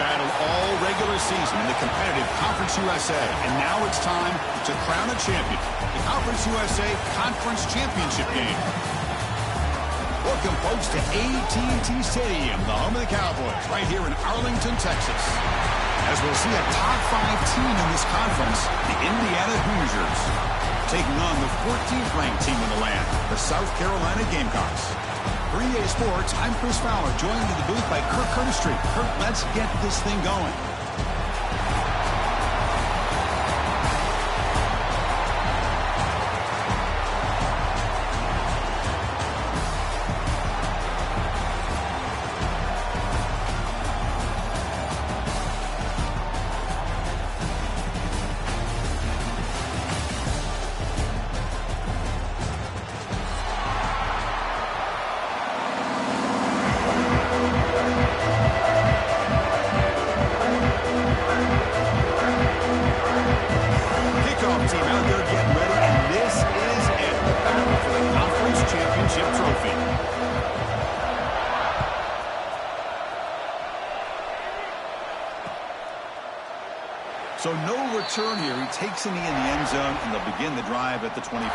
battled all regular season in the competitive Conference USA, and now it's time to crown a champion. The Conference USA Conference Championship game. Welcome, folks, to AT&T Stadium, the home of the Cowboys, right here in Arlington, Texas. As we'll see a top 5 team in this conference, the Indiana Hoosiers, taking on the 14th ranked team in the land, the South Carolina Gamecocks. For EA Sports, I'm Chris Fowler, joined in the booth by Kirk Curtis. Kirk, let's get this thing going. So no return here. He takes a knee in the end zone, and they'll begin the drive at the 25.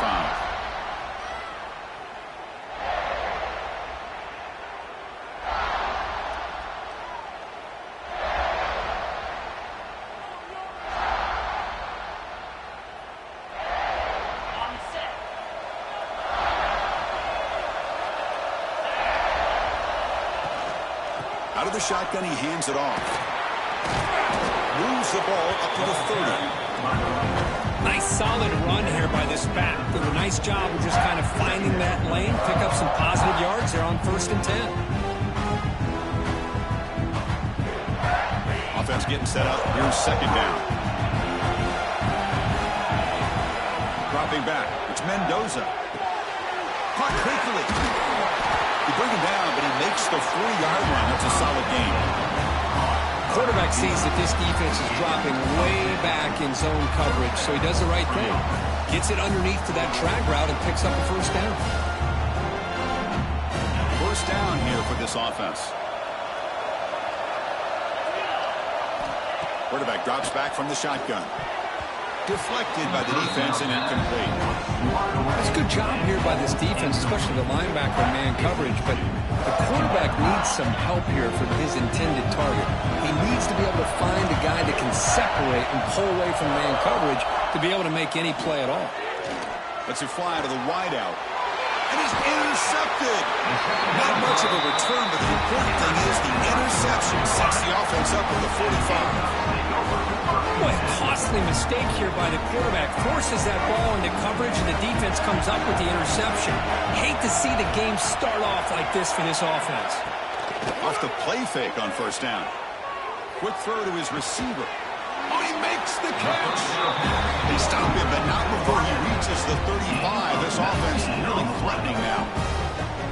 Out of the shotgun, he hands it off. Moves the ball up to the 30. Nice solid run here by this back. Did a nice job of just kind of finding that lane, pick up some positive yards there on 1st and 10. Offense getting set up. Here's 2nd down. Dropping back. It's Mendoza. Caught quickly. You bring him down, but he makes the 40-yard line. That's a solid gain. Quarterback sees that this defense is dropping way back in zone coverage, so he does the right thing. Gets it underneath to that drag route and picks up a 1st down. 1st down here for this offense. Quarterback drops back from the shotgun. Deflected by the defense and incomplete. That's a good job here by this defense, especially the linebacker man coverage, but the quarterback needs some help here from his intended target. He needs to be able to find a guy that can separate and pull away from man coverage to be able to make any play at all. Let's it fly to the wideout. And he's intercepted. Not much of a return, but the important thing is the interception sets the offense up with the 45. Boy, a costly mistake here by the quarterback. Forces that ball into coverage, and the defense comes up with the interception. Hate to see the game start off like this for this offense. Off the play fake on 1st down. Quick throw to his receiver. Oh, he makes the catch. They stop him, but not before he reaches the 35. This offense is really threatening now.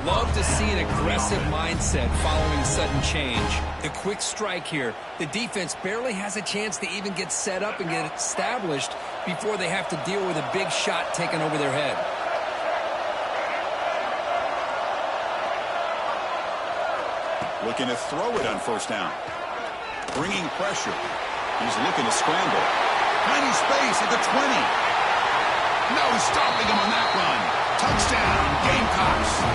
Love to see an aggressive mindset following sudden change. The quick strike here. The defense barely has a chance to even get set up and get established before they have to deal with a big shot taken over their head. Looking to throw it on 1st down. Bringing pressure. He's looking to scramble. Tiny space at the 20. No stopping him on that run. Touchdown, Gamecocks.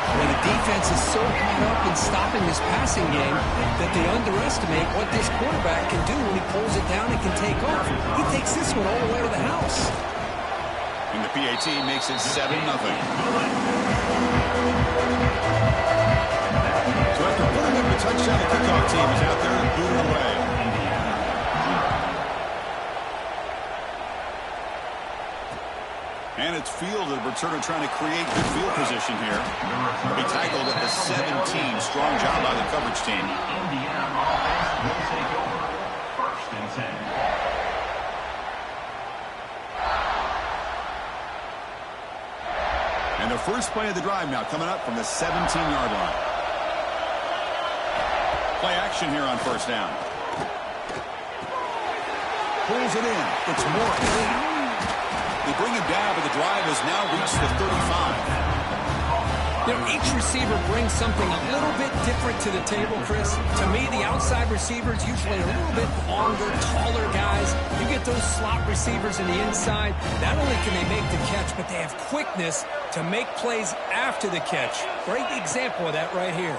Well, the defense is so caught up in stopping this passing game that they underestimate what this quarterback can do when he pulls it down and can take off. He takes this one all the way to the house. And the PAT makes it 7-0. So after putting up a touchdown, the kickoff team is out there and booting away. And it's fielded. Returner trying to create good field position here. He'll be tackled at the 17. Strong job by the coverage team. Indiana offense will take over 1st and 10. And the first play of the drive now coming up from the 17-yard line. Play action here on 1st down. Pulls it in. It's Moore. They bring him down, but the drive has now reached the 35. You know, each receiver brings something a little bit different to the table, Chris. To me, the outside receivers usually a little bit longer, taller guys. You get those slot receivers in the inside. Not only can they make the catch, but they have quickness to make plays after the catch. Great example of that right here.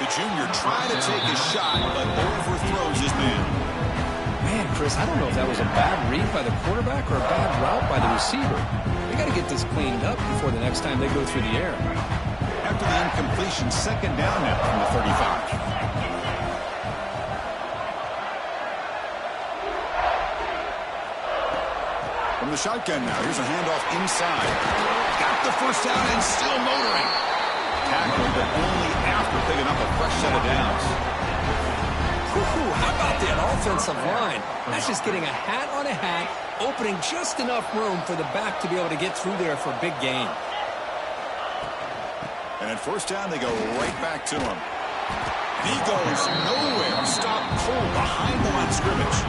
The junior tried to take a shot, but overthrows his man. Man, Chris, I don't know if that was a bad read by the quarterback or a bad route by the receiver. They got to get this cleaned up before the next time they go through the air. After the incompletion, second down now from the 35. From the shotgun now, here's a handoff inside. Got the first down and still motoring. Tackled, but only after picking up a fresh set of downs. How about that offensive line? That's just getting a hat on a hat, opening just enough room for the back to be able to get through there for a big gain. And at first down, they go right back to him. He goes nowhere. Stop cold behind the line of scrimmage.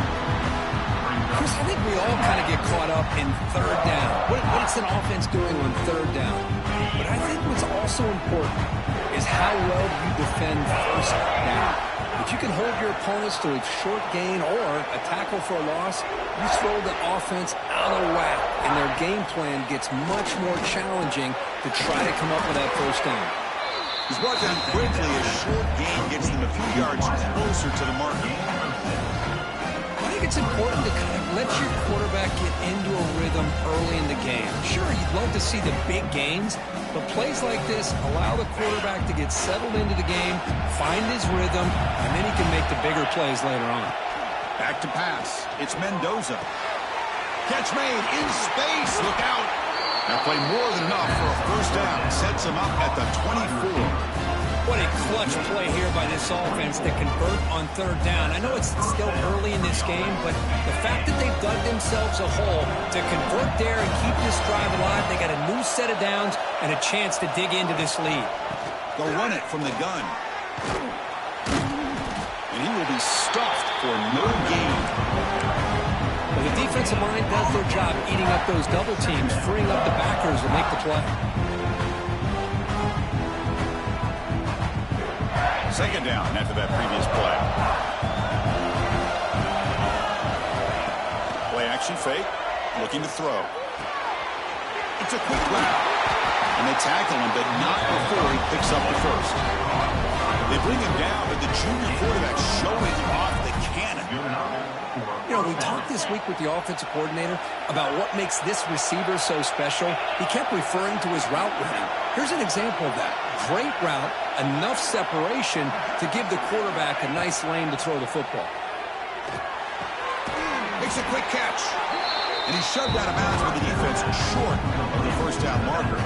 Chris, I think we all kind of get caught up in third down. What's an offense doing on third down? But I think what's also important is how well you defend first down. If you can hold your opponents to a short gain or a tackle for a loss, you throw the offense out of whack, and their game plan gets much more challenging to try to come up with that first down. He's brought down quickly. A short gain gets them a few yards closer to the marker. I think it's important to kind of let your quarterback get into a rhythm early in the game. Sure, you'd love to see the big gains, but plays like this allow the quarterback to get settled into the game, find his rhythm, and then he can make the bigger plays later on. Back to pass. It's Mendoza. Catch made in space. Look out. That play more than enough for a first down. Sets him up at the 24. What a clutch play here by this offense to convert on third down. I know it's still early in this game, but the fact that they've dug themselves a hole to convert there and keep this drive alive, they got a new set of downs and a chance to dig into this lead. They'll run it from the gun. And he will be stuffed for no gain. Well, the defensive line does their job eating up those double teams, freeing up the backers to make the play. Second down after that previous play. Play action fake. Looking to throw. It's a quick route. And they tackle him, but not before he picks up the first. They bring him down, but the junior quarterback showing off the cannon. You know, we talked this week with the offensive coordinator about what makes this receiver so special. He kept referring to his route running. Here's an example of that. Great route, enough separation to give the quarterback a nice lane to throw the football. Makes a quick catch. And he's shoved out of bounds with the defense short of the first down marker.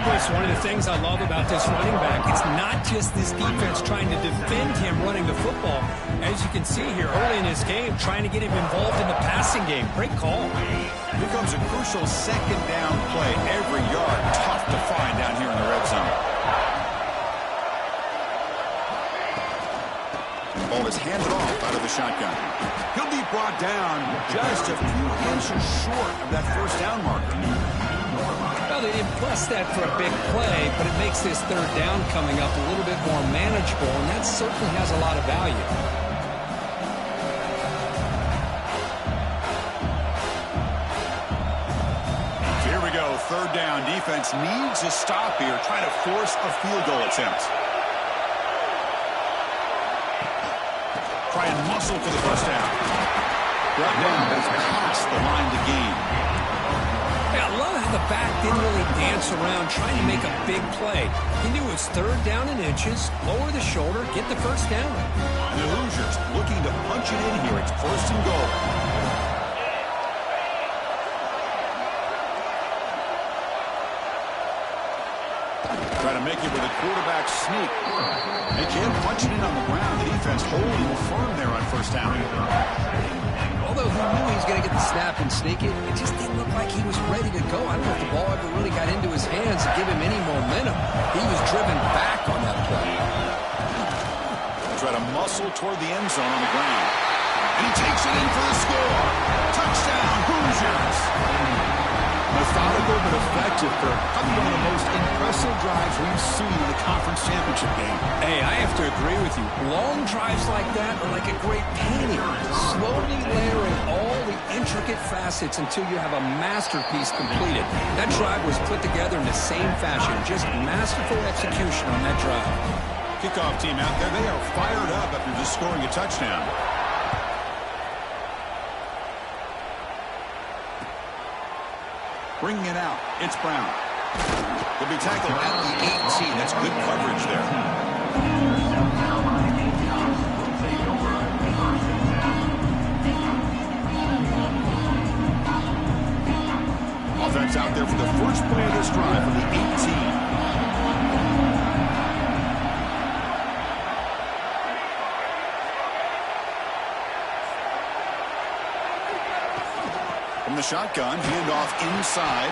Chris, one of the things I love about this running back, it's not just this defense trying to defend him running the football. As you can see here early in this game, trying to get him involved in the passing game. Great call. Here comes a crucial second down play. Every yard tough to find down here in the red zone. Ball is handed off out of the shotgun. He'll be brought down just a few inches short of that first down marker. Well, they didn't plus that for a big play, but it makes this third down coming up a little bit more manageable, and that certainly has a lot of value. Here we go, third down. Defense needs a stop here, trying to force a field goal attempt. Try and muscle for the first down. Brought down as past the line to gain. Yeah, I love how the back didn't really dance around trying to make a big play. He knew it was third down in inches, lower the shoulder, get the first down. And the Hoosiers looking to punch it in here. It's first and goal. Try to make it with a quarterback sneak. They can't punch it in on the ground. The defense holding firm there on first down. Although he knew he was going to get the snap and sneak it, it just didn't look like he was ready to go. I don't know if the ball ever really got into his hands to give him any momentum. He was driven back on that play. Try to muscle toward the end zone on the ground. And he takes it in for the score. Touchdown, Hoosiers. Methodical but effective for probably one of the most impressive drives we've seen in the conference championship game. Hey, I have to agree with you. Long drives like that are like a great painting. Slowly layering all the intricate facets until you have a masterpiece completed. That drive was put together in the same fashion. Just masterful execution on that drive. Kickoff team out there, they are fired up after just scoring a touchdown. Bringing it out, it's Brown. He'll be tackled at the 18. That's good coverage there. Offense out there for the first play of this drive from the 18. From the shotgun, handoff inside.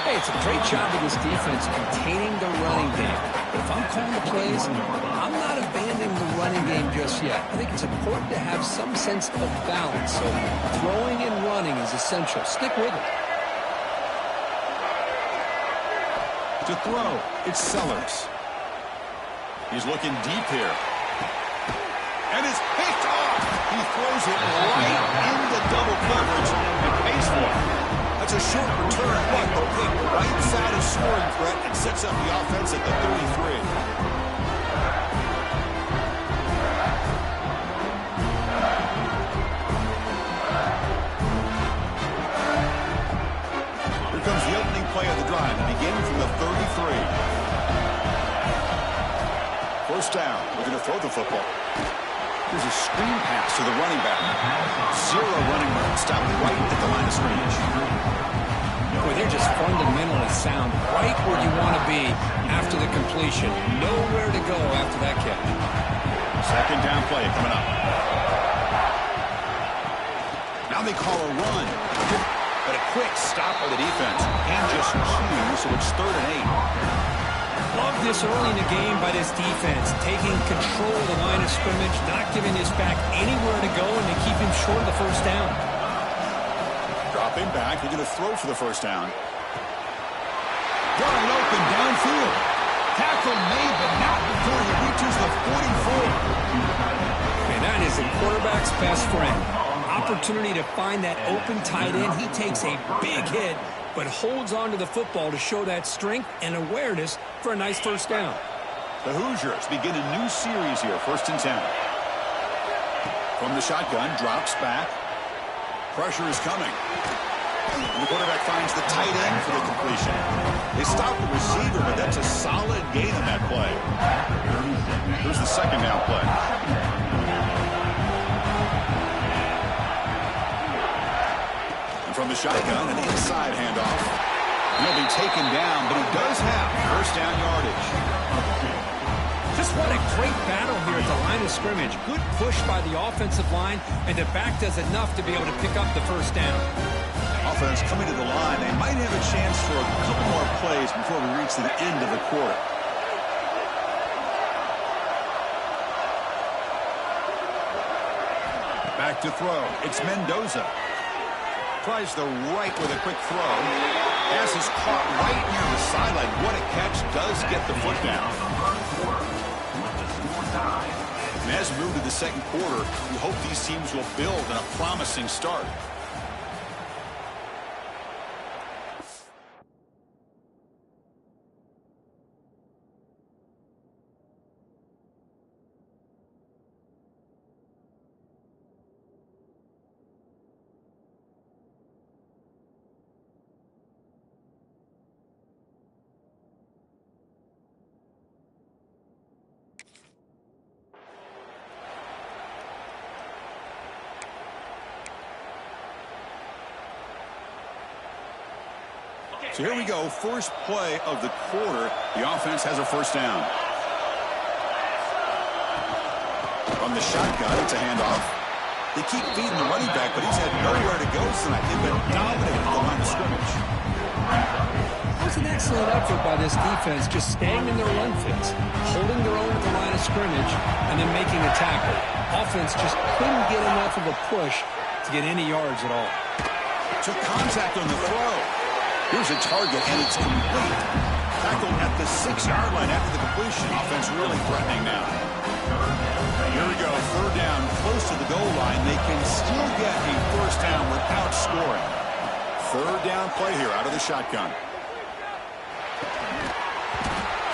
Hey, it's a great job of this defense containing the running game. But if I'm calling the plays, I'm not abandoning the running game just yet. I think it's important to have some sense of balance. So throwing and running is essential. Stick with it. To throw, it's Sellers. He's looking deep here. And it's picked off. He throws it right into double coverage and pays for it. That's a short return, but the pick right side of scoring threat and sets up the offense at the 33. Here comes the opening play of the drive, beginning from the 33. First down, we're going to throw the football. Here's a screen pass to the running back. Zero running room, stopped right at the line of scrimmage. Boy, they're just fundamentally sound right where you want to be after the completion. Nowhere to go after that catch. Second down play coming up. Now they call a run. But a quick stop by the defense. And just two, so it's 3rd and 8. Love this early in the game by this defense, taking control of the line of scrimmage, not giving this back anywhere to go, and they keep him short of the first down. Dropping back, they're going to throw for the first down. Wide open downfield. Tackle made, but not before he reaches the 44. And that is a quarterback's best friend. Opportunity to find that open tight end. He takes a big hit, but holds on to the football to show that strength and awareness for a nice first down. The Hoosiers begin a new series here, 1st and 10. From the shotgun, drops back. Pressure is coming. And the quarterback finds the tight end for the completion. They stop the receiver, but that's a solid gain on that play. Here's the second down play. From the shotgun, an inside handoff. He'll be taken down, but he does have first down yardage. Just what a great battle here at the line of scrimmage. Good push by the offensive line, and the back does enough to be able to pick up the first down. Offense coming to the line. They might have a chance for a couple more plays before we reach the end of the quarter. Back to throw. It's Mendoza. Tries the right with a quick throw. Pass is caught right near the sideline. What a catch. Does get the foot down. And as we move to the second quarter, we hope these teams will build on a promising start. So here we go, first play of the quarter. The offense has a first down. From the shotgun, it's a handoff. They keep feeding the running back, but he's had nowhere to go tonight. They've been dominating the line of scrimmage. It was an excellent effort by this defense, just staying in their run fits, holding their own at the line of scrimmage, and then making a tackle. Offense just couldn't get enough of a push to get any yards at all. Took contact on the throw. Here's a target, and it's complete. Tackled at the 6-yard line after the completion. Offense really threatening now. Here we go, third down, close to the goal line. They can still get a first down without scoring. Third down play here out of the shotgun.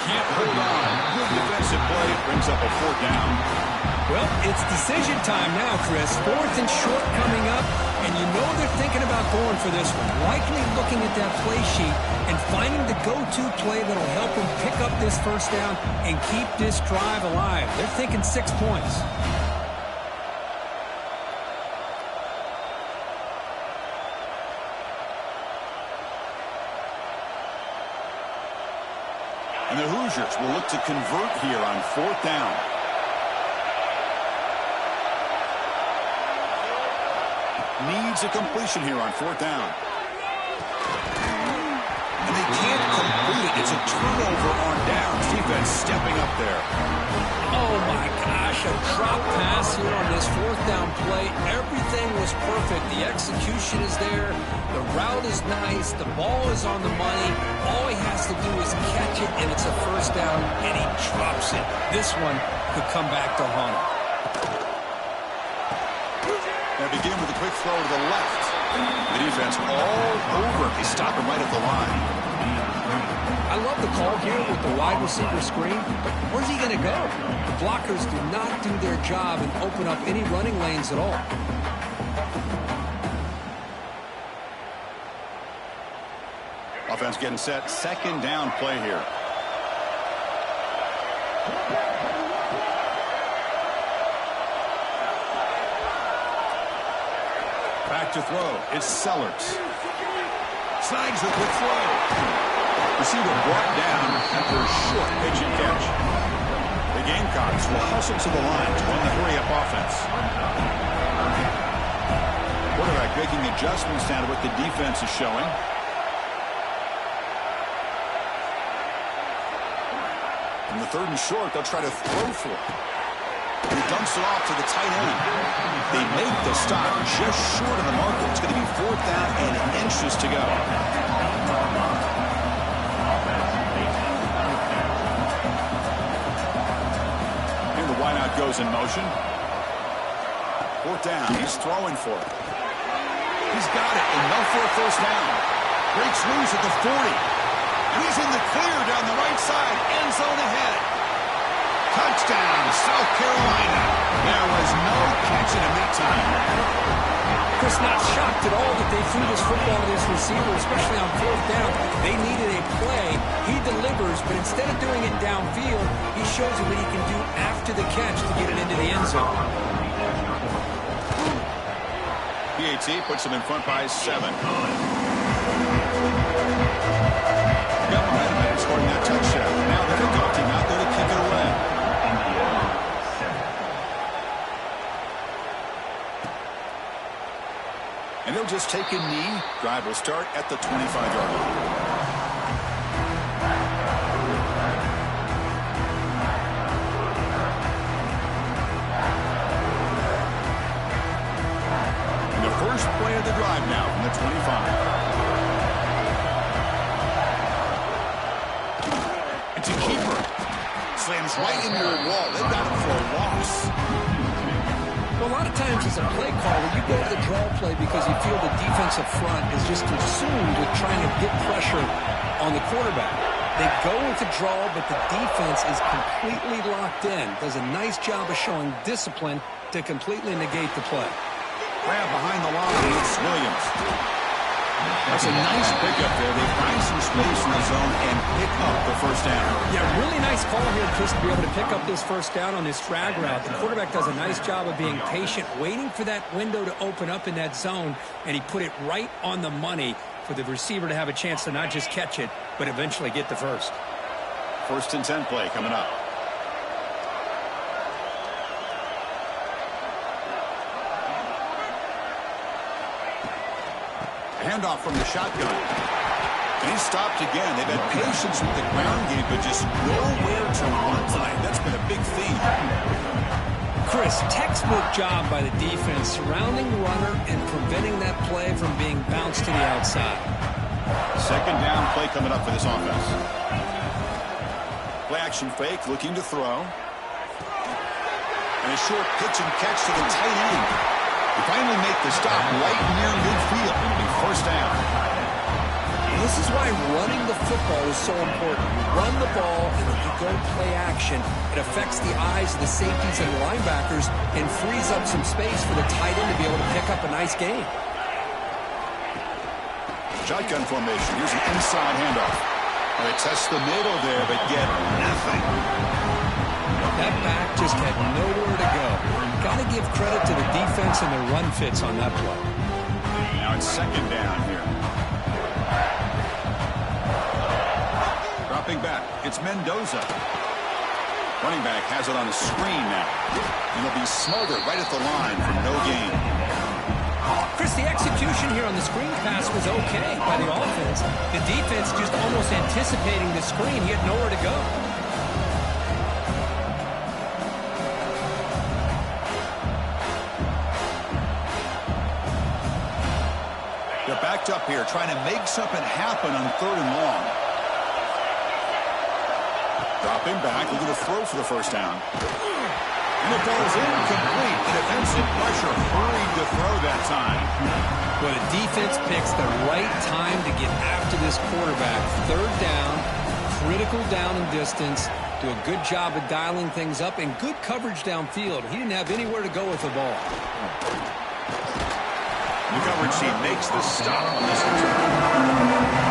Can't hold on. Good defensive play. Brings up a fourth down. Well, it's decision time now, Chris. Fourth and short coming up, and you know they're thinking about going for this one. Likely looking at that play sheet and finding the go-to play that'll help them pick up this first down and keep this drive alive. They're thinking 6 points. And the Hoosiers will look to convert here on fourth down. Needs a completion here on fourth down. And they can't complete it. It's a turnover on downs. Defense stepping up there. Oh, my gosh, a drop pass here on this fourth down play. Everything was perfect. The execution is there. The route is nice. The ball is on the money. All he has to do is catch it, and it's a first down, and he drops it. This one could come back to haunt him. They begin with a quick throw to the left. The defense all over. They stop him right at the line. I love the call here with the wide receiver screen, but where's he going to go? The blockers do not do their job and open up any running lanes at all. Offense getting set. Second down play here. Back to throw. It's Sellers. Snags a quick throw. Receiver brought down after a short pitch and catch. The Gamecocks will hustle to the line to run the hurry-up offense. Quarterback making adjustments now to what the defense is showing. In the third and short, they'll try to throw for it. And he dumps it off to the tight end. They make the stop just short of the marker. It's going to be fourth down and inches to go. And the wideout goes in motion. Fourth down. He's throwing for it. He's got it. Enough for a first down. Breaks loose at the 40. And he's in the clear down the right side. End zone ahead. Touchdown, South Carolina. There was no catch in a mid-time. Chris, not shocked at all that they threw this football to this receiver, especially on fourth down. They needed a play. He delivers, but instead of doing it downfield, he shows you what he can do after the catch to get it into the end zone. PAT puts them in front by 7. Got momentum and scoring that touchdown. Now the kickoff team out there to kick it away. And they'll just take a knee. Drive will start at the 25-yard line. And the first play of the drive now from the 25. It's a keeper. Slams right into a wall. They've got him for a loss. Well, a lot of times as a play caller, you go to the draw play because you feel the defensive front is just consumed with trying to get pressure on the quarterback. They go with the draw, but the defense is completely locked in. Does a nice job of showing discipline to completely negate the play. Grab behind the line. It's Williams. That's a nice pickup there. They find some space in the zone and pick up the first down. Yeah, really nice call here, Chris, to be able to pick up this first down on this drag route. The quarterback does a nice job of being patient, waiting for that window to open up in that zone, and he put it right on the money for the receiver to have a chance to not just catch it, but eventually get the first. First and 10 play coming up. Handoff from the shotgun. And he's stopped again. They've had patience with the ground game, but just nowhere to run tonight. That's been a big theme. Chris, textbook job by the defense surrounding the runner and preventing that play from being bounced to the outside. Second down play coming up for this offense. Play action fake, looking to throw. And a short pitch and catch to the tight end. They finally make the stop right near midfield. It'll be first down. This is why running the football is so important. You run the ball, and if you go play action, it affects the eyes of the safeties and linebackers and frees up some space for the tight end to be able to pick up a nice gain. Shotgun formation. Here's an inside handoff. Well, they test the middle there, but get nothing. That back just had nowhere to go. Got to give credit to the defense and their run fits on that play. Now it's second down here. Dropping back, it's Mendoza. Running back has it on the screen now. And he'll be smothered right at the line for no gain. Chris, the execution here on the screen pass was okay by the offense. The defense just almost anticipating the screen. He had nowhere to go. They're backed up here, trying to make something happen on third and long. Dropping back, looking to throw for the first down. And it falls incomplete. The defensive pressure hurried to throw that time. Well, the defense picks the right time to get after this quarterback. Third down, critical down and distance. Do a good job of dialing things up and good coverage downfield. He didn't have anywhere to go with the ball. The coverage team makes the stop on this return.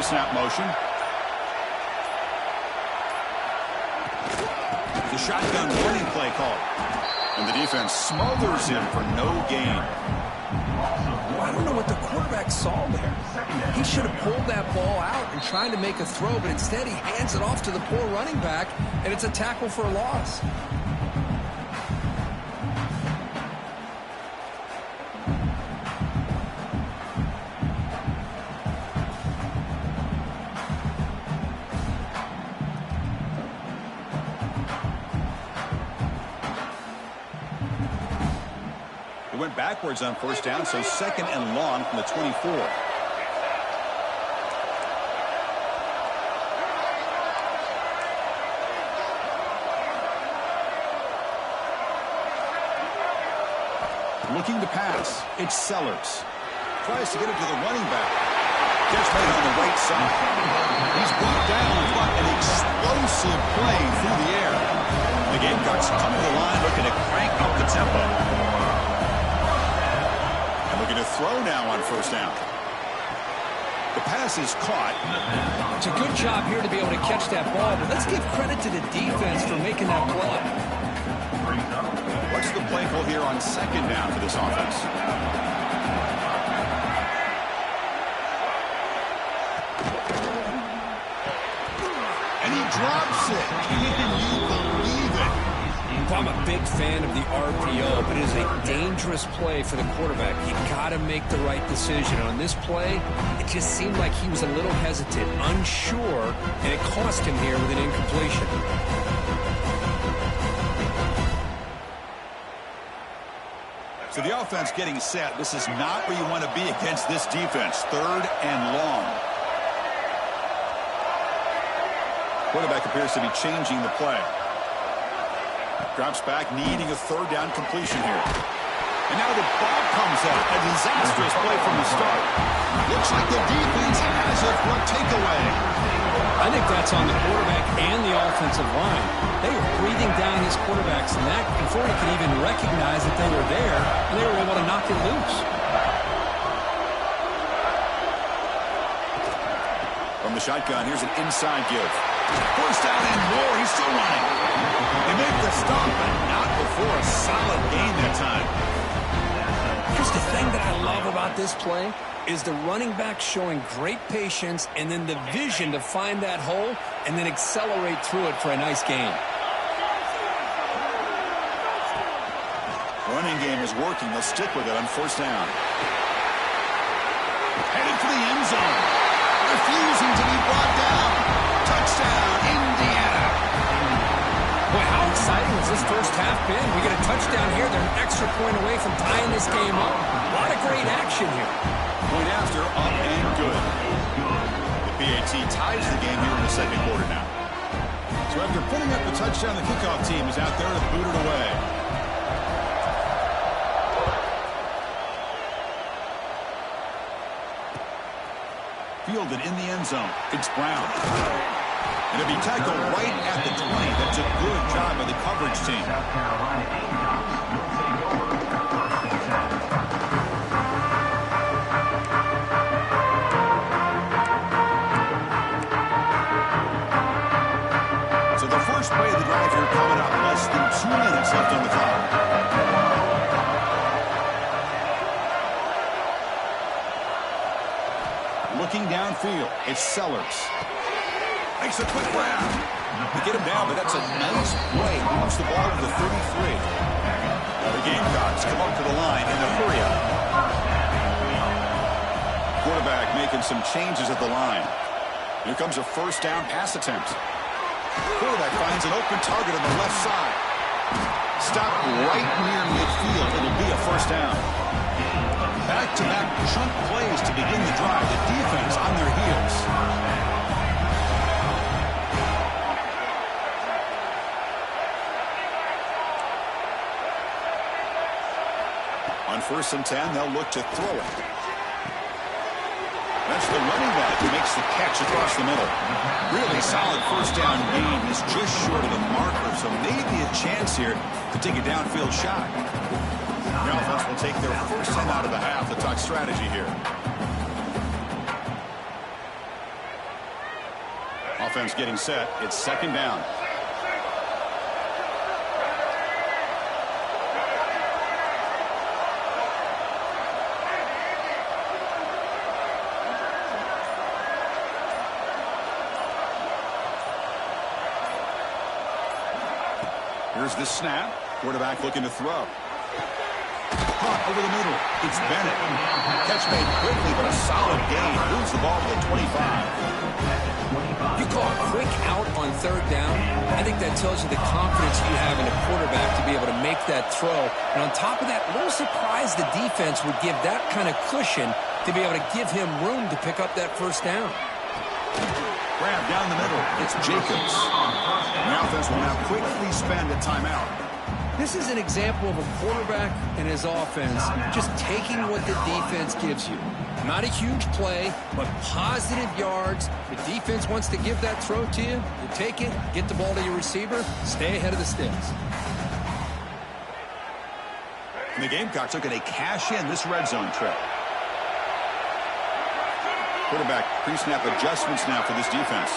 Snap motion. The shotgun running play call. And the defense smothers him for no gain. I don't know what the quarterback saw there. He should have pulled that ball out and tried to make a throw, but instead he hands it off to the poor running back, and it's a tackle for a loss. Went backwards on first down, so second and long from the 24. Looking to pass, it's Sellers. Tries to get it to the running back. Gets made on the right side. He's brought down by an explosive play through the air. The Gamecocks come to the line looking to crank up the tempo. Looking to throw now on first down. The pass is caught. It's a good job here to be able to catch that ball, but let's give credit to the defense for making that play. What's the play call here on second down for this offense? And he drops it. Can you believe it? I'm a big fan of the RPO, but it is a dangerous play for the quarterback. You got to make the right decision. On this play, it just seemed like he was a little hesitant, unsure, and it cost him here with an incompletion. So the offense getting set. This is not where you want to be against this defense. Third and long. Quarterback appears to be changing the play. Drops back, needing a third down completion here. And now the ball comes out. A disastrous play from the start. Looks like the defense has it for a takeaway. I think that's on the quarterback and the offensive line. They were breathing down his quarterback's neck before he could even recognize that they were there, and they were able to knock it loose. From the shotgun, here's an inside give. First down and more. He's still running. They make the stop, but not before a solid gain that time. Here's the thing that I love about this play. is the running back showing great patience and then the vision to find that hole and then accelerate through it for a nice gain. Running game is working. They'll stick with it on first down. Headed for the end zone. Refusing to be brought down. Touchdown, Indiana. Boy, how exciting has this first half been? We get a touchdown here. They're an extra point away from tying this game up. A lot of great action here. Point after, up and good. The PAT ties the game here in the second quarter now. So after putting up the touchdown, the kickoff team is out there to boot it away. Fielded in the end zone. It's Brown. And it'll be tackled right at the 20. That's a good job by the coverage team. South Carolina Gamecocks will take over for first down. So the first play of the drive here coming up. Less than 2 minutes left on the clock. Looking downfield, it's Sellers. Makes a quick grab. To get him down, but that's a nice play. Moves the ball to the 33. Now the Gamecocks come up to the line in the hurry-up. Quarterback making some changes at the line. Here comes a first down pass attempt. Quarterback finds an open target on the left side. Stopped right near midfield. It'll be a first down. Back-to-back chunk plays to begin the drive. The defense on their heels. On 1st and 10, they'll look to throw it. That's the running back who makes the catch across the middle. Really solid first down gain. He's just short of the marker, so maybe a chance here to take a downfield shot. The offense will take their first 10 out of the half to talk strategy here. Offense getting set. It's second down. Here's the snap. Quarterback looking to throw. Caught over the middle. It's Bennett. Catch made quickly, but a solid gain. Moves the ball to the 25. You call a quick out on third down. I think that tells you the confidence you have in a quarterback to be able to make that throw. And on top of that, a little surprised the defense would give that kind of cushion to be able to give him room to pick up that first down. Grab down the middle. It's Jacobs. And the offense will now quickly spend a timeout. This is an example of a quarterback and his offense just taking what the defense gives you. Not a huge play, but positive yards. The defense wants to give that throw to you. You take it, get the ball to your receiver, stay ahead of the sticks. And the Gamecocks looking to cash in this red zone trip. Quarterback pre-snap adjustments now for this defense.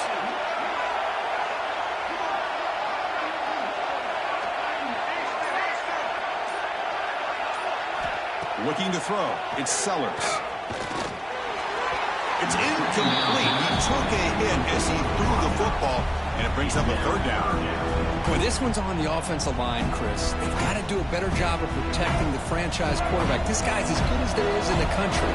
Looking to throw. It's Sellers. It's incomplete. He took a hit as he threw the football, and it brings up a third down. Boy, this one's on the offensive line, Chris. They've got to do a better job of protecting the franchise quarterback. This guy's as good as there is in the country,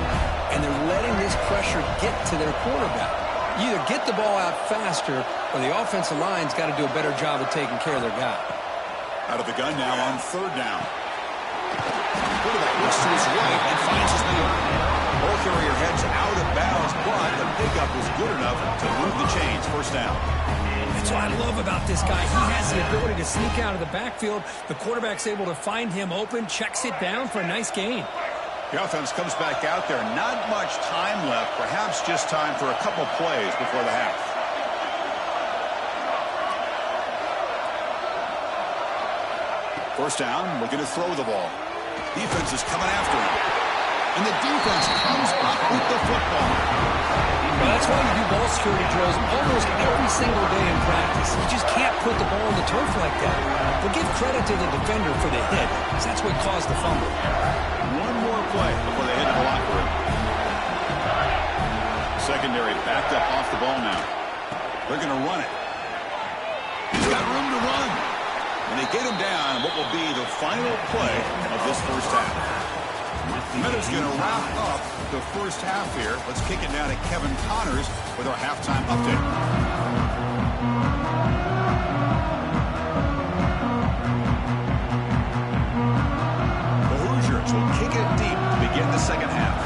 and they're letting this pressure get to their quarterback. You either get the ball out faster, or the offensive line's got to do a better job of taking care of their guy. Out of the gun now on third down. Quarterback looks to his right and finds his man. Ball carrier heads out of bounds, but the pickup was good enough to move the chains. First down. That's what I love about this guy. He has the ability to sneak out of the backfield. The quarterback's able to find him open, checks it down for a nice gain. The offense comes back out there. Not much time left. Perhaps just time for a couple plays before the half. First down, looking to throw the ball. Defense is coming after him. And the defense comes up with the football. Well, that's why you do ball security drills almost every single day in practice. You just can't put the ball on the turf like that. But give credit to the defender for the hit, because that's what caused the fumble. One more play before they head to the locker room. Secondary backed up off the ball now. They're going to run it. He's got room to run. And they get him down what will be the final play of this first half. Meadows going to wrap up the first half here. Let's kick it down to Kevin Connors with our halftime update. The Hoosiers will kick it deep to begin the second half.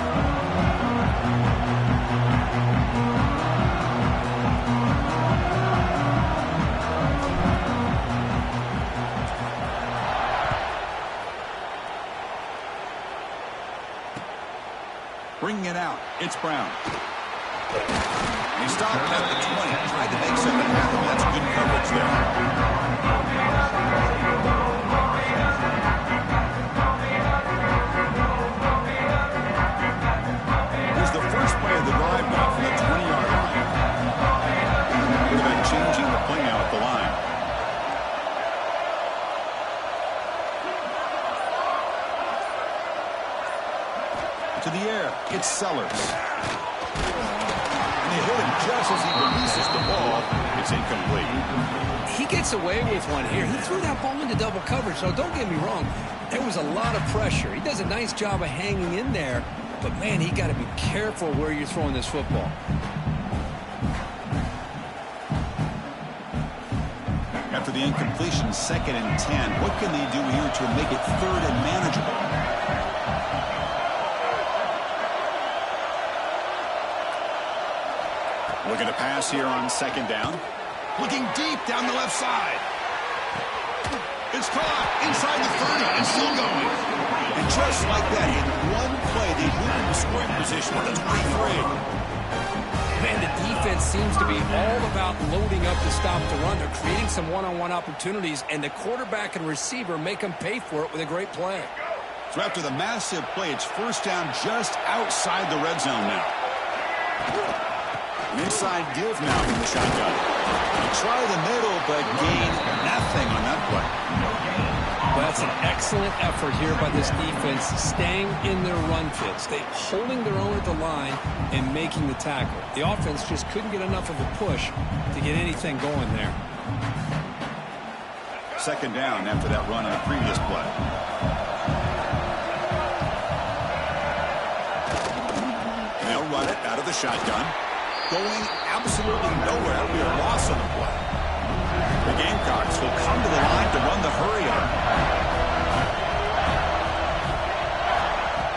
Bringing it out, it's Brown. He stopped at the 20, tried to make something happen. That's good coverage there. Here's the first play of the drive now from the 20-yard line. Quarterback changing the play now at the line. To the air, it's Sellers. And they hit him just as he releases the ball. It's incomplete. He gets away with one here. He threw that ball into double coverage, so don't get me wrong. There was a lot of pressure. He does a nice job of hanging in there, but, man, he got to be careful where you're throwing this football. After the incompletion, 2nd and 10, what can they do here to make it 3rd and manageable? Looking to pass here on 2nd down. Looking deep down the left side. It's caught inside the 30 and still going. And just like that, in one play, they move into scoring position with a 23. Man, the defense seems to be all about loading up to stop the run. They're creating some one-on-one opportunities, and the quarterback and receiver make them pay for it with a great play. So after the massive play, it's 1st down just outside the red zone now. An inside give now from the shotgun. They try the middle, but gain nothing on that play. Well, that's an excellent effort here by this defense, staying in their run fit, holding their own at the line and making the tackle. The offense just couldn't get enough of a push to get anything going there. 2nd down after that run on the previous play. They'll run it out of the shotgun. Going absolutely nowhere. That'll be a loss on the play. The Gamecocks will come to the line to run the hurry on.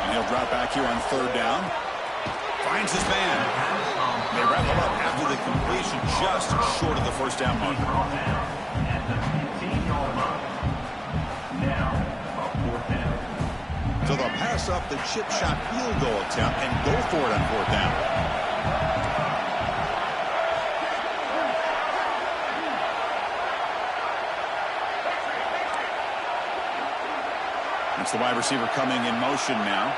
And he'll drop back here on 3rd down. Finds his man. They wrap him up after the completion, just short of the 1st down marker. So they'll pass up the chip shot field goal attempt and go for it on 4th down. That's the wide receiver coming in motion now.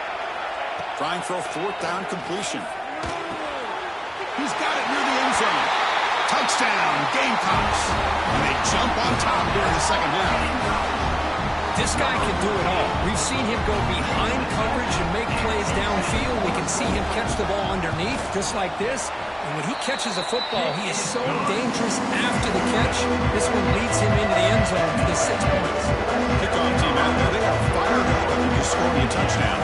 Trying for a 4th down completion. He's got it near the end zone. Touchdown, Gamecocks. And they jump on top here in the 2nd down. This guy can do it all. We've seen him go behind coverage and make plays downfield. We can see him catch the ball underneath, just like this. And when he catches a football, he is so dangerous after the catch. This one leads him into the end zone for the 6 points. Kickoff team out there, they are fired up and just scored me a touchdown.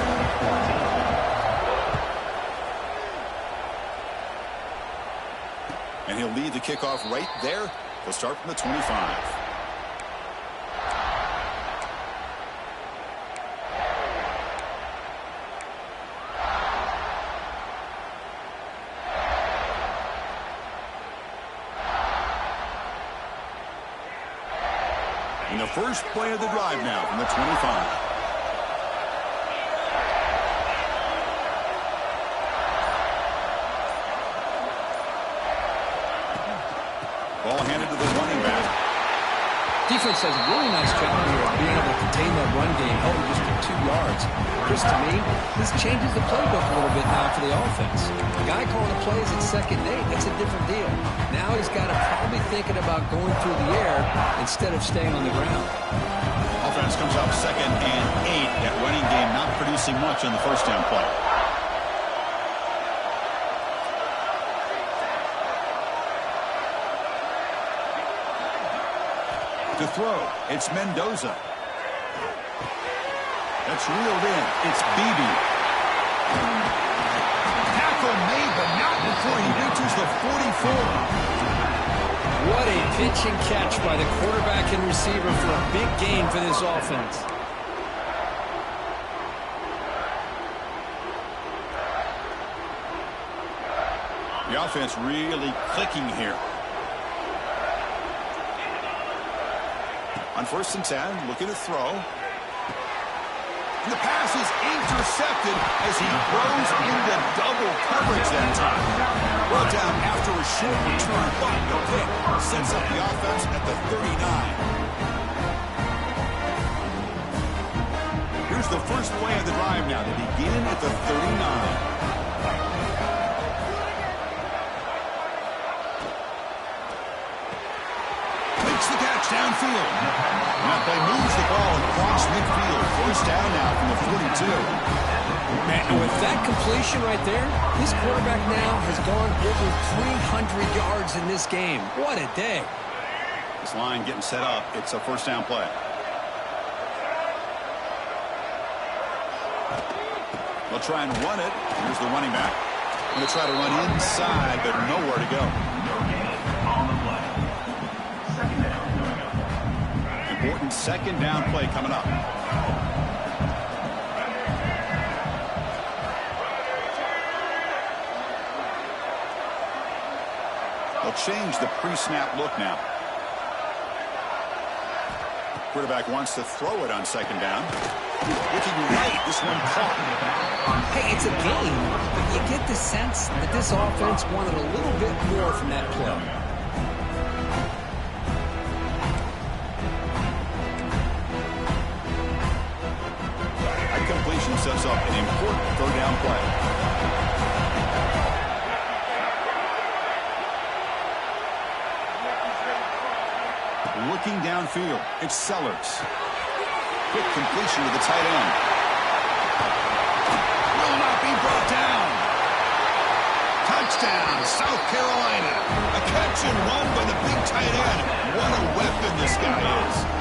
And he'll lead the kickoff right there. They'll start from the 25. And the first play of the drive now from the 25. Ball handed to the running back. Defense does a really nice job here of being able to contain that run game, held just to 2 yards. Chris, to me, this changes the playbook a little bit now for the offense. The guy calling the plays at 2nd and 8, that's a different deal. Now he's got to probably thinking about going through the air instead of staying on the ground. Offense comes up 2nd and 8. That running game not producing much on the 1st down play. To throw, it's Mendoza. That's reeled in. It's Beebe. Tackle made, but not before he reaches the 44. What a pitch and catch by the quarterback and receiver for a big gain for this offense. The offense really clicking here. On 1st and 10, looking to throw. And the pass is intercepted as he throws into double coverage that time. Brought down after a short return, but the pick sets up the offense at the 39. Here's the first play of the drive now. They begin at the 39. The catch downfield. That play moves the ball across midfield. First down now from the 42. And with that completion right there, this quarterback now has gone over 300 yards in this game. What a day. This line getting set up. It's a first down play. They'll try and run it. Here's the running back. Going to try to run inside, but nowhere to go. Important second down play coming up. They'll change the pre-snap look now. Quarterback wants to throw it on second down. Looking right, this one caught. Hey, it's a game, but you get the sense that this offense wanted a little bit more from that play. Completion sets up an important third down play. Looking downfield, it's Sellers. Quick completion to the tight end. Will not be brought down. Touchdown, South Carolina. A catch and run by the big tight end. What a weapon this guy is.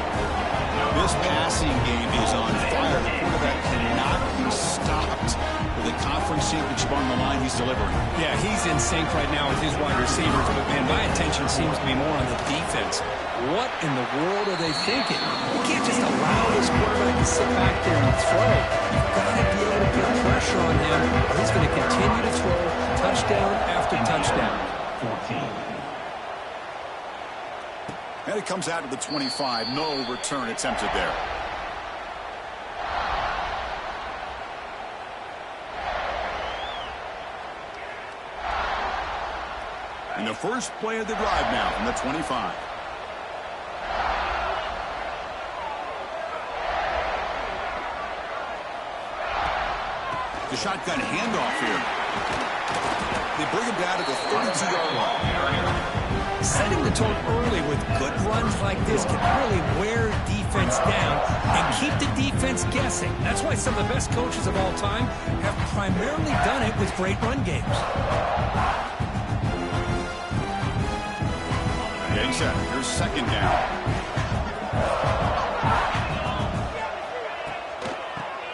This passing game is on fire. The quarterback cannot be stopped. With the conference championship on the line, he's delivering. Yeah, he's in sync right now with his wide receivers, but man, my attention seems to be more on the defense. What in the world are they thinking? You can't just allow this quarterback to sit back there and throw. You've got to be able to put pressure on him, or he's going to continue to throw touchdown after touchdown. 14. And it comes out to the 25. No return attempted there. And the first play of the drive now from the 25. The shotgun handoff here. They bring him down to the 32-yard line. Setting the tone early with good runs like this can really wear defense down and keep the defense guessing. That's why some of the best coaches of all time have primarily done it with great run games. Getting set. Here's second down.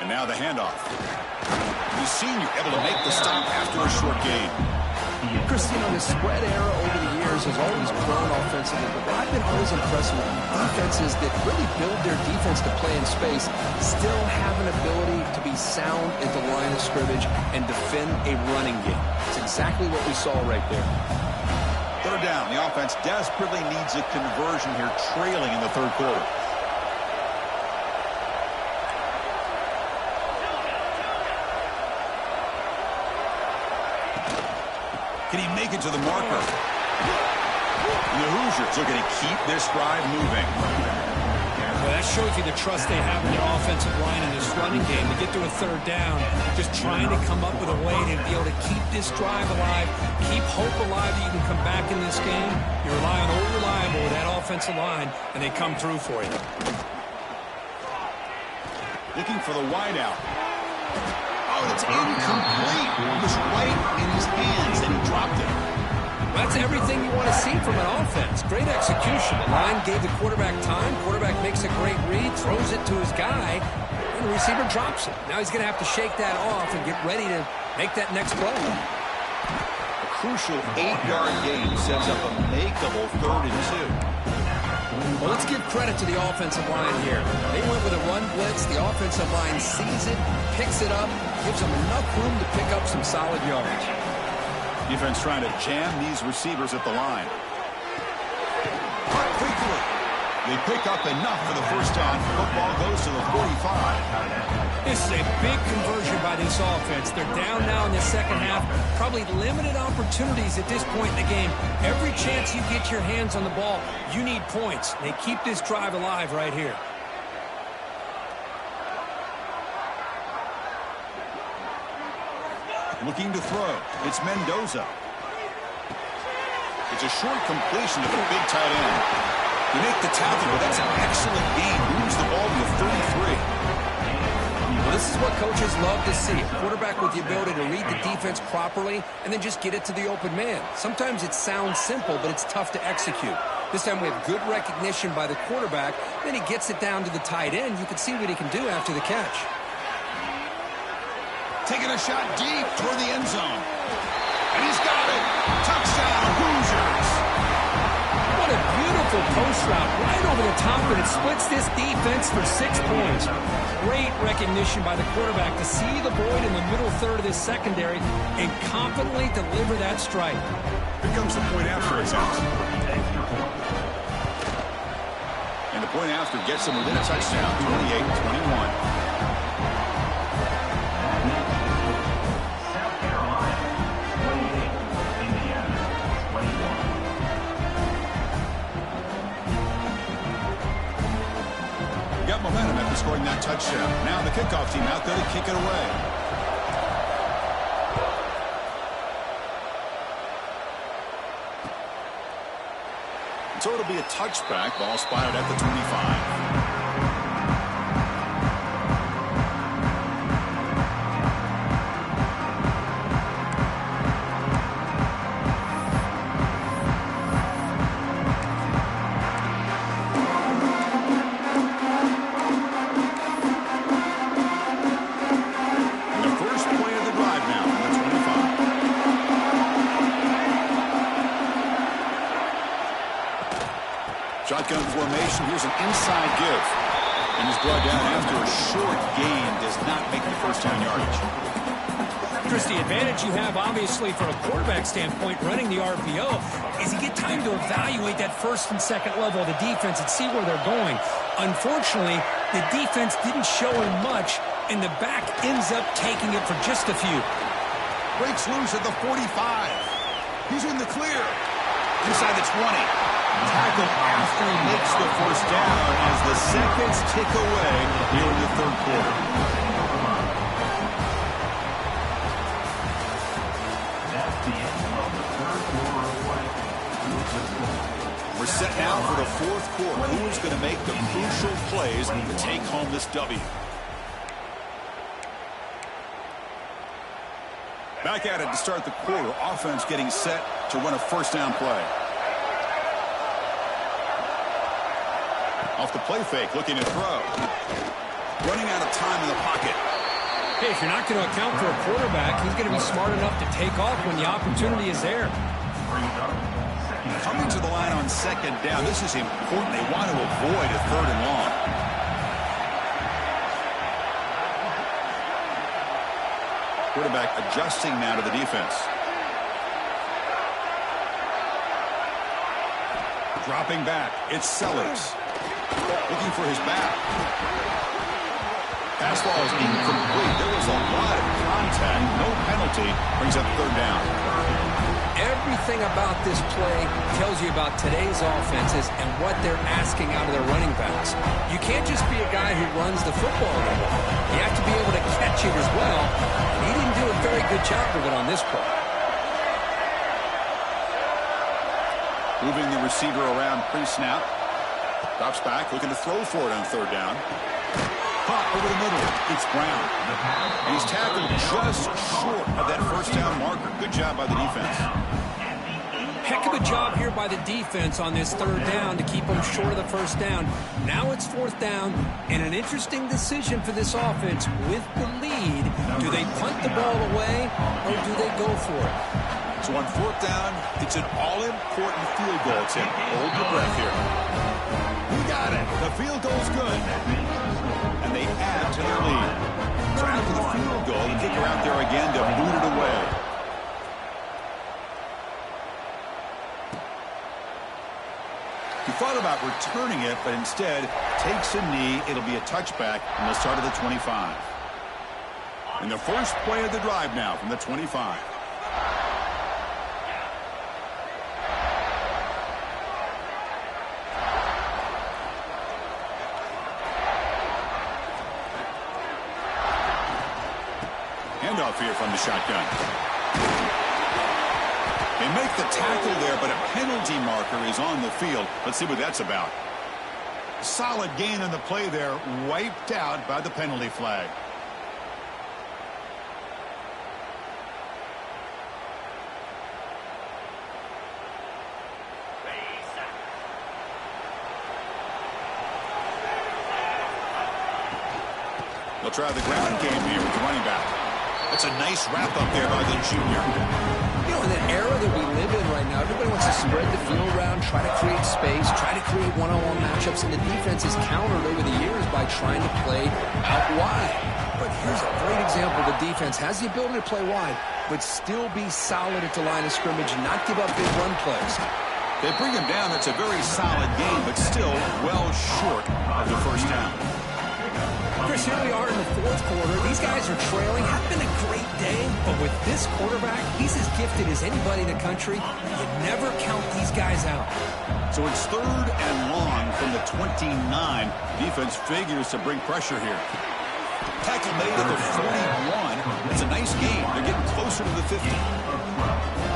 And now the handoff. The senior able to make the stop after a short gain. Chris, you know, the spread era over the years has always grown offensively, but what I've been always impressed with defenses that really build their defense to play in space still have an ability to be sound at the line of scrimmage and defend a running game. It's exactly what we saw right there. Third down. The offense desperately needs a conversion here, trailing in the third quarter. Can he make it to the marker? And the Hoosiers are going to keep this drive moving. Well, that shows you the trust they have in their offensive line in this running game to get to a third down. Just trying to come up with a way to be able to keep this drive alive, keep hope alive that you can come back in this game. You rely on old reliable with that offensive line, and they come through for you. Looking for the wideout. Oh, it's incomplete. It was right in his hands, and he dropped it. Well, that's everything you want to see from an offense. Great execution. The line gave the quarterback time. Quarterback makes a great read, throws it to his guy, and the receiver drops it. Now he's going to have to shake that off and get ready to make that next play. A crucial 8-yard gain sets up a makeable 3rd and 2. Well, let's give credit to the offensive line here. They went with a run blitz. The offensive line sees it, picks it up, gives them enough room to pick up some solid yards. Defense trying to jam these receivers at the line. Quickly. They pick up enough for the first down. Football goes to the 45. This is a big conversion by this offense. They're down now in the second half. Probably limited opportunities at this point in the game. Every chance you get your hands on the ball, you need points. They keep this drive alive right here. Looking to throw. It's Mendoza. It's a short completion to the big tight end. You make the tackle, but that's an excellent gain. Moves the ball to the 33. Well, this is what coaches love to see. A quarterback with the ability to read the defense properly and then just get it to the open man. Sometimes it sounds simple, but it's tough to execute. This time we have good recognition by the quarterback. Then he gets it down to the tight end. You can see what he can do after the catch. Taking a shot deep toward the end zone. And he's got it. Touchdown, Hoosiers. What a beautiful post route right over the top, and it splits this defense for 6 points. Great recognition by the quarterback to see the void in the middle third of this secondary and confidently deliver that strike. Here comes the point after attempt. And the point after gets him within a touchdown, 28-21. Momentum after scoring that touchdown. Now the kickoff team out there to kick it away. So it'll be a touchback. Ball spotted at the 25. Shotgun formation. Here's an inside give. And is brought down after a short gain. Does not make the first down yardage. Chris, the advantage you have, obviously, from a quarterback standpoint, running the RPO, is you get time to evaluate that first and second level of the defense and see where they're going. Unfortunately, the defense didn't show him much, and the back ends up taking it for just a few. Breaks loose at the 45. He's in the clear. Inside the 20. Tackle after he makes the first down as the seconds tick away here in the third quarter. That's the end of the third quarter of play. We're set now for the fourth quarter. Who is going to make the crucial plays to take home this W? Back at it to start the quarter. Offense getting set to run a first down play. Off the play fake, looking to throw. Running out of time in the pocket. Hey, if you're not going to account for a quarterback, he's going to be smart enough to take off when the opportunity is there. Coming to the line on second down. This is important. They want to avoid a third and long. Quarterback adjusting now to the defense. Dropping back. It's Sellers. Looking for his back. Pass ball is incomplete. There was a lot of contact. No penalty. Brings up third down. Everything about this play tells you about today's offenses and what they're asking out of their running backs. You can't just be a guy who runs the football anymore. You have to be able to catch it as well. And he didn't do a very good job of it on this play. Moving the receiver around pre-snap. Drops back, looking to throw for it on third down. Caught over the middle. It's Brown. And he's tackled just short of that first down marker. Good job by the defense. Heck of a job here by the defense on this third down to keep them short of the first down. Now it's fourth down, and an interesting decision for this offense with the lead. Do they punt the ball away, or do they go for it? So on fourth down, it's an all-important field goal, Tim. Hold your breath here. We got it. The field goal's good. And they add to their lead. So after the field goal, the kicker out there again to boot it away. He thought about returning it, but instead takes a knee. It'll be a touchback from the start of the 25. And the first play of the drive now from the 25. Handoff here from the shotgun. They make the tackle there, but a penalty marker is on the field. Let's see what that's about. Solid gain on the play there, wiped out by the penalty flag. They'll try the ground game here with the running back. That's a nice wrap-up there by the junior. You know, in the era that we live in right now, everybody wants to spread the field around, try to create space, try to create one-on-one matchups, and the defense is countered over the years by trying to play out wide. But here's a great example. The defense has the ability to play wide, but still be solid at the line of scrimmage and not give up big run plays. They bring him down. That's a very solid game, but still well short of the first down. Chris, here we are in the fourth quarter. These guys are trailing. Had been a great day, but with this quarterback, he's as gifted as anybody in the country. You never count these guys out. So it's third and long from the 29. Defense figures to bring pressure here. Tackle made at the 41. It's a nice game. They're getting closer to the 50.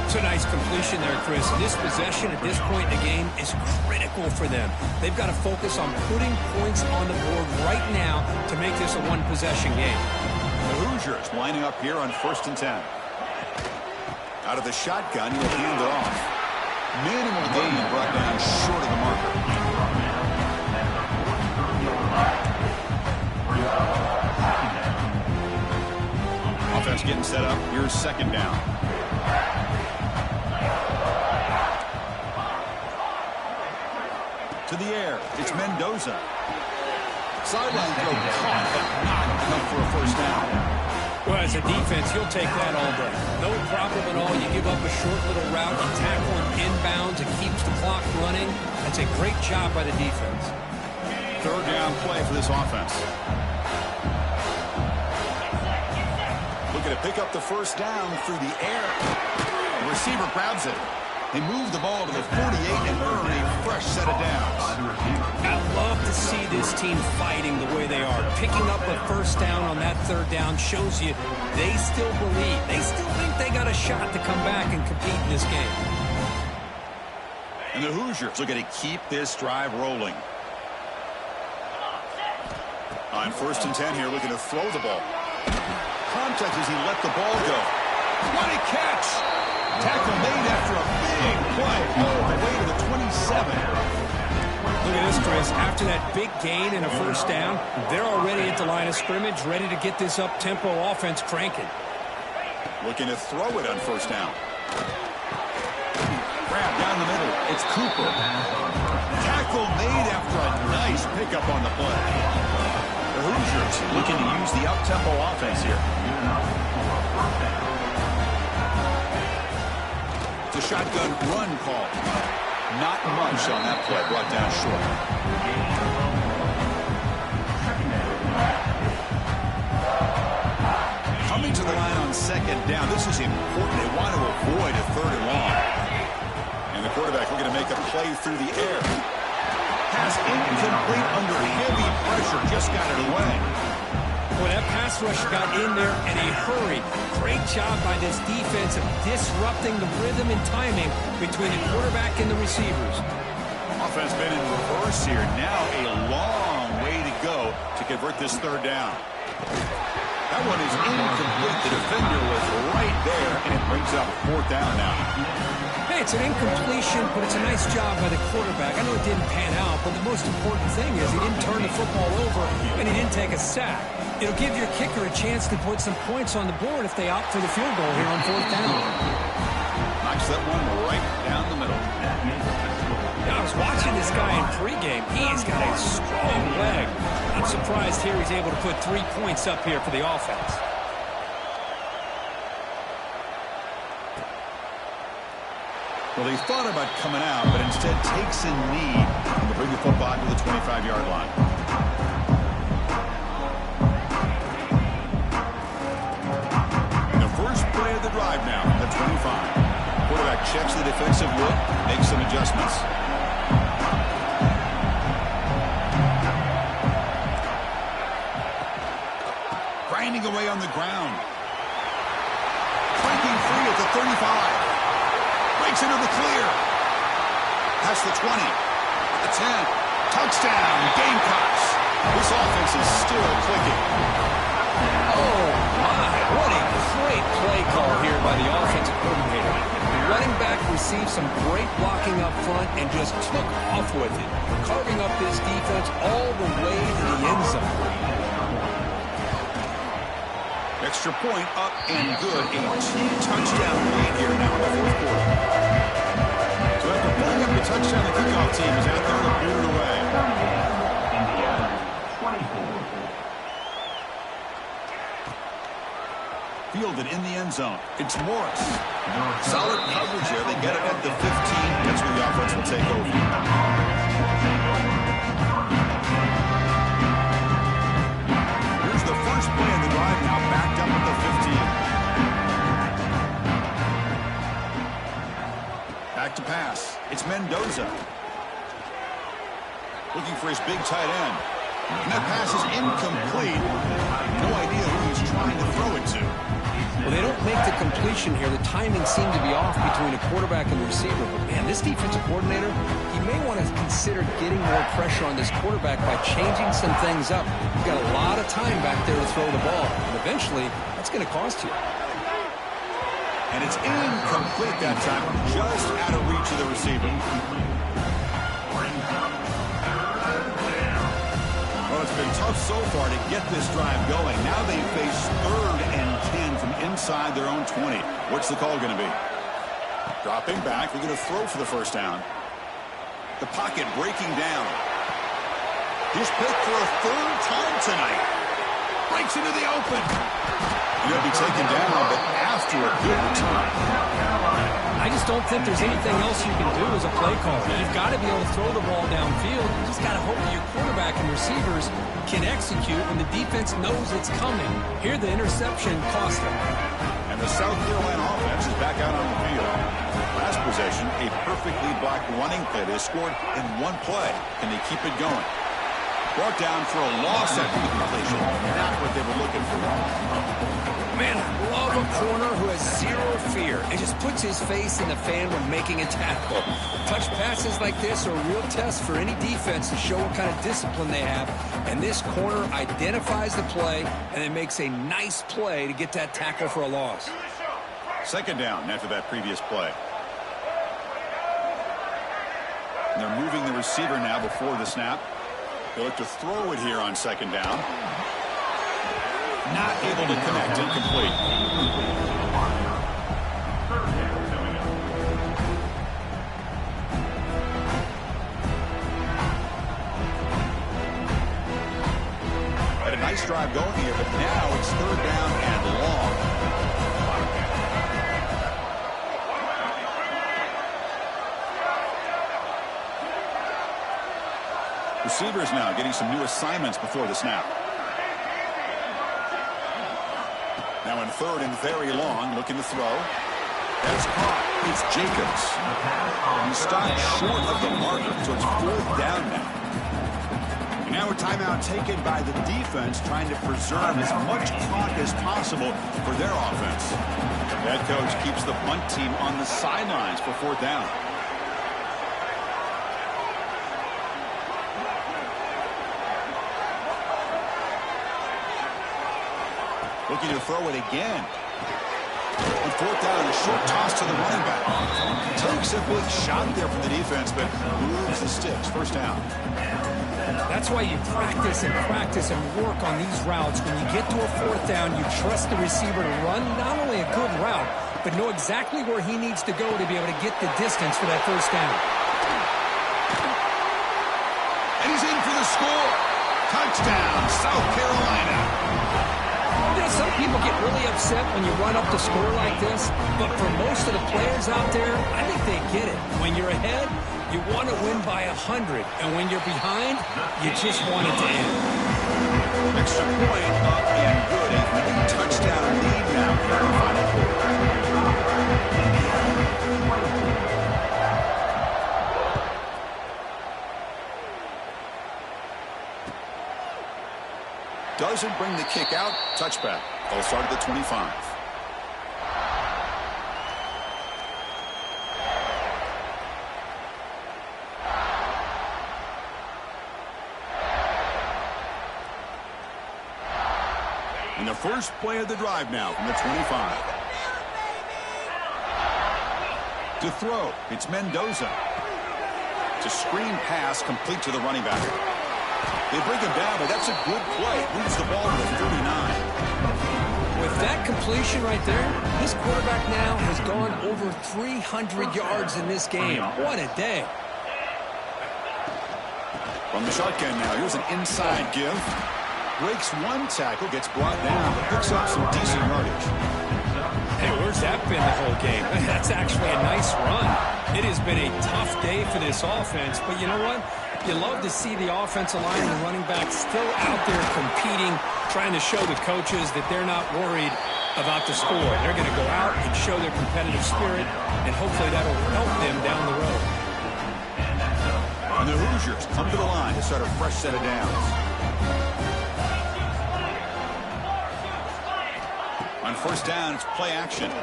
It's a nice completion there, Chris. This possession at this point in the game is critical for them. They've got to focus on putting points on the board right now to make this a one-possession game. The Hoosiers lining up here on 1st and 10. Out of the shotgun, he'll hand it off. Minimal gain brought down short of the marker. Offense getting set up. Here's second down. To the air. It's Mendoza. Sideline throw caught, but not enough for a first down. Well, as a defense, you'll take that all day. No problem at all. You give up a short little route. You tackle him inbounds. It keeps the clock running. That's a great job by the defense. Third down play for this offense. Looking to pick up the first down through the air. The receiver grabs it. They move the ball to the 48 and earn a fresh set of downs. I love to see this team fighting the way they are. Picking up a first down on that third down shows you they still believe. They still think they got a shot to come back and compete in this game. And the Hoosiers looking to keep this drive rolling. On 1st and 10 here, looking to throw the ball. Contact as he let the ball go. What a catch! Tackle made after a big play all the way to the 27. Look at this, Chris. After that big gain and a first down, they're already at the line of scrimmage, ready to get this up-tempo offense cranking. Looking to throw it on first down. Grab down the middle. It's Cooper. Tackle made after a nice pickup on the play. The Hoosiers looking to use the up-tempo offense here. It's a shotgun run call. Not much on that play, brought down short. Coming to the line on second down. This is important. They want to avoid a third and long. And the quarterback looking to make a play through the air. Pass incomplete under heavy pressure. Just got it away. Well, that pass rush got in there in a hurry. Great job by this defense of disrupting the rhythm and timing between the quarterback and the receivers. Offense been in reverse here. Now a long way to go to convert this third down. That one is incomplete. The defender was right there, and it brings up 4th down now. Hey, it's an incompletion, but it's a nice job by the quarterback. I know it didn't pan out, but the most important thing is he didn't turn the football over, and he didn't take a sack. It'll give your kicker a chance to put some points on the board if they opt for the field goal here on 4th down. Knocks that one right down the middle. I was watching this guy in pregame. He's got a strong leg. I'm surprised here he's able to put 3 points up here for the offense. Well, he thought about coming out, but instead takes a knee to bring the football to the 25-yard line. And the first play of the drive now, the 25. Quarterback checks the defensive look, makes some adjustments. Grinding away on the ground. Breaking free at the 35. Breaks into the clear. Past the 20. The 10. Touchdown. Gamecocks. This offense is still clicking. Oh, my. What a great play call here by the offensive coordinator. The running back received some great blocking up front and just took off with it, carving up this defense all the way to the end zone. Extra point up and good. A 2-touchdown lead here now in the 4th quarter. So after pulling up the touchdown, the kickoff team is out there to boot it away. Indiana, 24. Fielded in the end zone. It's Morris. Solid coverage here. They get it at the 15. That's where the offense will take over. Here's the first play of the drive now, backed up at the 15. Back to pass. It's Mendoza. Looking for his big tight end. And that pass is incomplete. No idea who he's trying to throw it to. Well, they don't make the completion here. The timing seemed to be off between a quarterback and the receiver. But, man, this defensive coordinator, he may want to consider getting more pressure on this quarterback by changing some things up. He's got a lot of time back there to throw the ball. And eventually, that's going to cost you. And it's incomplete that time, just out of reach of the receiver. Well, it's been tough so far to get this drive going. Now they face 3rd and 10 from inside their own 20. What's the call going to be? Dropping back. They're going to throw for the first down. The pocket breaking down. He's picked for a 3rd time tonight. Breaks into the open. He'll be taken down, but after a good return. I just don't think there's anything else you can do as a play caller. You've got to be able to throw the ball downfield. You just got to hope that your quarterback and receivers can execute when the defense knows it's coming. Here, the interception cost them. And the South Carolina offense is back out on the field. Last possession, a perfectly blocked running play. They scored in one play. Can they keep it going? Brought down for a loss after the completion. Not what they were looking for. Man, I love a corner who has zero fear and just puts his face in the fan when making a tackle. Touch passes like this are a real test for any defense to show what kind of discipline they have. And this corner identifies the play and then makes a nice play to get that tackle for a loss. 2nd down after that previous play. And they're moving the receiver now before the snap. They look to throw it here on 2nd down. Not able to connect, incomplete. Had a nice drive going here, but now it's 3rd down and long. Receivers now getting some new assignments before the snap. Now in 3rd and very long, looking to throw. That's caught. It's Jacobs. He stopped short of the marker, so it's 4th down now. And now a timeout taken by the defense, trying to preserve as much clock as possible for their offense. The head coach keeps the punt team on the sidelines for 4th down. Looking to throw it again. On fourth down, a short toss to the running back. Takes a big shot there from the defense, but moves the sticks. First down. That's why you practice and work on these routes. When you get to a fourth down, you trust the receiver to run not only a good route, but know exactly where he needs to go to be able to get the distance for that first down. And he's in for the score. Touchdown, South Carolina. You know, some people get really upset when you run up the score like this, but for most of the players out there, I think they get it. When you're ahead, you want to win by 100, and when you're behind, you just want it to end. Extra point up and good. A touchdown lead now here in the final quarter. Doesn't bring the kick out. Touchback. They'll start at the 25. And the first play of the drive now from the 25. To throw, it's Mendoza. It's a screen pass complete to the running back. They bring him down, but that's a good play. Moves the ball to the 39. With that completion right there, this quarterback now has gone over 300 yards in this game. What a day. From the shotgun now, here's an inside give. Breaks one tackle, gets brought down, but picks up some decent yardage. Hey, where's that been the whole game? That's actually a nice run. It has been a tough day for this offense, but you know what? You love to see the offensive line and the running back still out there competing, trying to show the coaches that they're not worried about the score. They're going to go out and show their competitive spirit, and hopefully that'll help them down the road. And the Hoosiers come to the line to start a fresh set of downs. On first down, it's play action.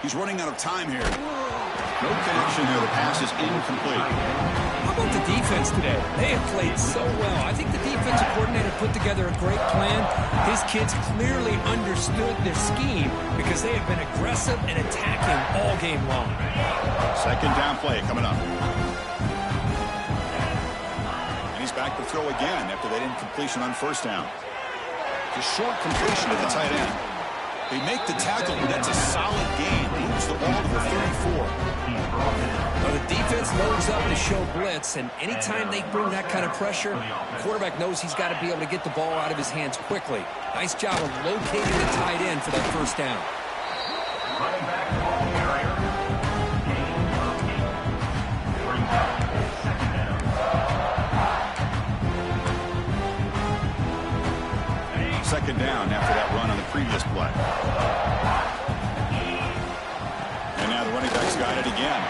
He's running out of time here. No connection there. The pass is incomplete. How about the defense today? They have played so well. I think the defensive coordinator put together a great plan. His kids clearly understood their scheme because they have been aggressive and attacking all game long. Second down play coming up. And he's back to throw again after that incompletion on first down. The short completion to the tight end. They make the tackle, but that's a solid gain. Moves the ball to the 34. Well, the defense loads up to show blitz, and anytime they bring that kind of pressure, the quarterback knows he's got to be able to get the ball out of his hands quickly. Nice job of locating the tight end for that first down. Running back ball carrier. Brings up second down. Second down after that run on the previous play. And now the running back's got it again.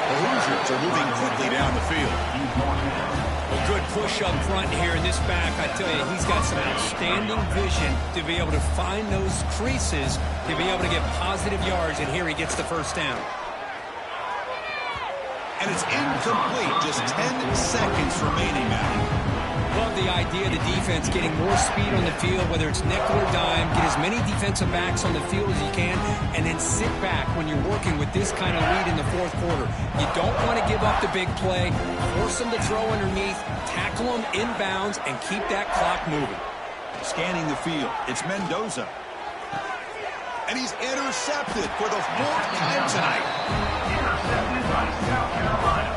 The Hoosiers are moving quickly down the field. A good push up front here in this back. I tell you, he's got some outstanding vision to be able to find those creases, to be able to get positive yards, and here he gets the first down. And it's incomplete. Just 10 seconds remaining now. Love the idea of the defense getting more speed on the field, whether it's nickel or dime, get as many defensive backs on the field as you can, and then sit back when you're working with this kind of lead in the fourth quarter. You don't want to give up the big play, force them to throw underneath, tackle them inbounds, and keep that clock moving. Scanning the field, it's Mendoza. And he's intercepted for the fourth time tonight. Intercepted by South Carolina.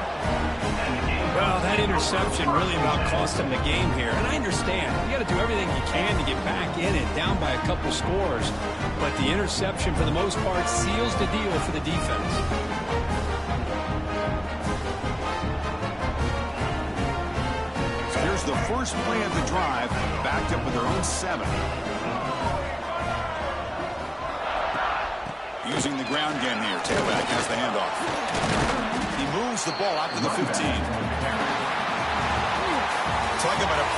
Well, that interception really about cost them the game here. And I understand. You got to do everything you can to get back in it, down by a couple scores. But the interception, for the most part, seals the deal for the defense. So here's the first play of the drive, backed up with their own 7. Using the ground game here. Tailback has the handoff. He moves the ball out to the 15. Talk about a